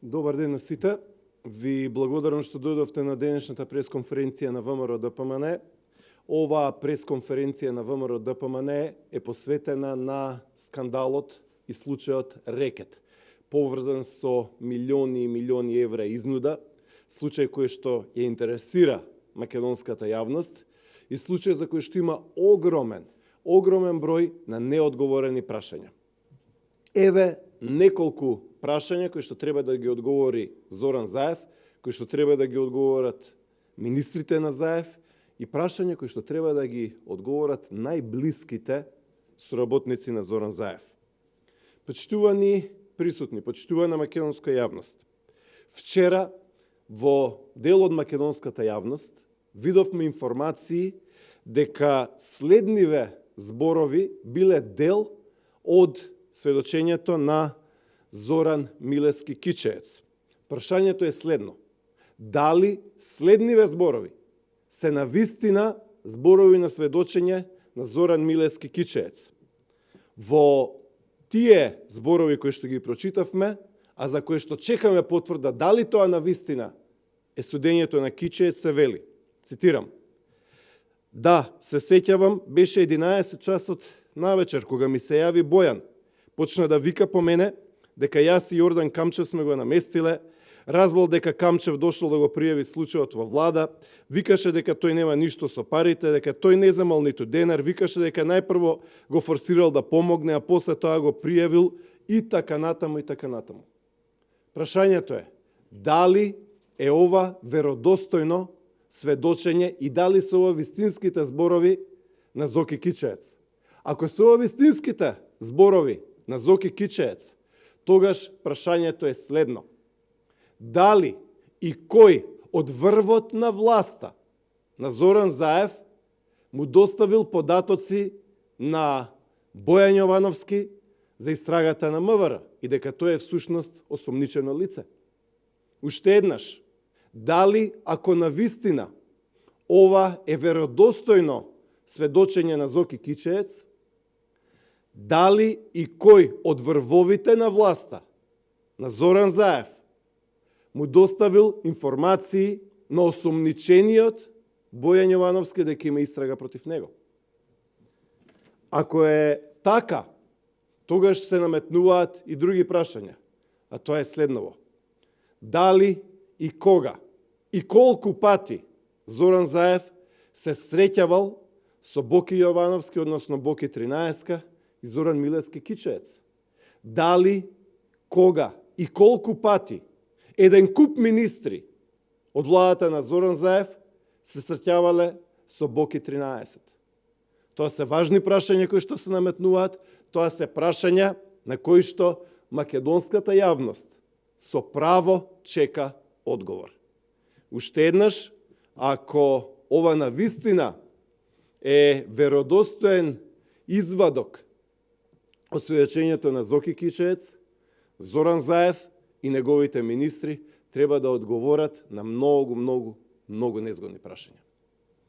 Добар ден на сите. Ви благодарам што дојдовте на денешната пресконференција на ВМРО ДПМН. Оваа пресконференција на ВМРО ДПМН е посветена на скандалот и случајот Рекет, поврзан со милиони и милиони евра изнуда, случај кој што ја интересира македонската јавност и случај за кој што има огромен број на неодговорени прашања. Еве неколку прашања кои што треба да ги одговори Зоран Заев, кои што треба да ги одговорат министрите на Заев и прашања кои што треба да ги одговорат најблиските соработници на Зоран Заев. Почитувани присутни, почитувана македонска јавност. Вчера во дел од македонската јавност видовме информации дека следниве зборови биле дел од сведочењето на Зоран Милевски Кичеец. Прашањето е следно. Дали следниве зборови се навистина зборови на сведочење на Зоран Милевски Кичеец? Во тие зборови кои што ги прочитавме, а за кои што чекаме потврда дали тоа навистина е судењето на Кичеец, се вели, цитирам: "Да, се сеќавам, беше 11 часот навечер кога ми се јави Бојан. Почна да вика по мене дека јас и Јордан Камчев сме го наместиле, разбрал дека Камчев дошол да го пријави случајот во влада, викаше дека тој нема ништо со парите, дека тој не земал ниту денар, викаше дека најпрво го форсирал да помогне, а после тоа го пријавил и така натаму и така натаму." Прашањето е, дали е ова веродостојно сведочење и дали се ова вистинските зборови на Зоки Кичеец? Ако се ова вистинските зборови на Зоки Кичеец, тогаш прашањето е следно. Дали и кој од врвот на власта на Зоран Заев му доставил податоци на Бојан Јовановски за истрагата на МВР и дека тој е всушност осомничено лице? Уште еднаш, дали ако навистина ова е веродостојно сведочење на Зоки Кичеец, дали и кој од врвовите на власта на Зоран Заев му доставил информации на осомничениот Бојан Јовановски дека има истрага против него? Ако е така, тогаш се наметнуваат и други прашања, а тоа е следново. Дали и кога и колку пати Зоран Заев се среќавал со Боки Јовановски, односно Боки 13 и Зоран Милевски Кичеец? Дали, кога и колку пати еден куп министри од владата на Зоран Заев се среќавале со Боки 13? Тоа се важни прашања кои што се наметнуваат, тоа се прашања на кои што македонската јавност со право чека одговор. Уште еднаш, ако ова навистина е веродостоен извадок од сведочењето на Зоки Кичеец, Зоран Заев и неговите министри треба да одговорат на многу незгодни прашања.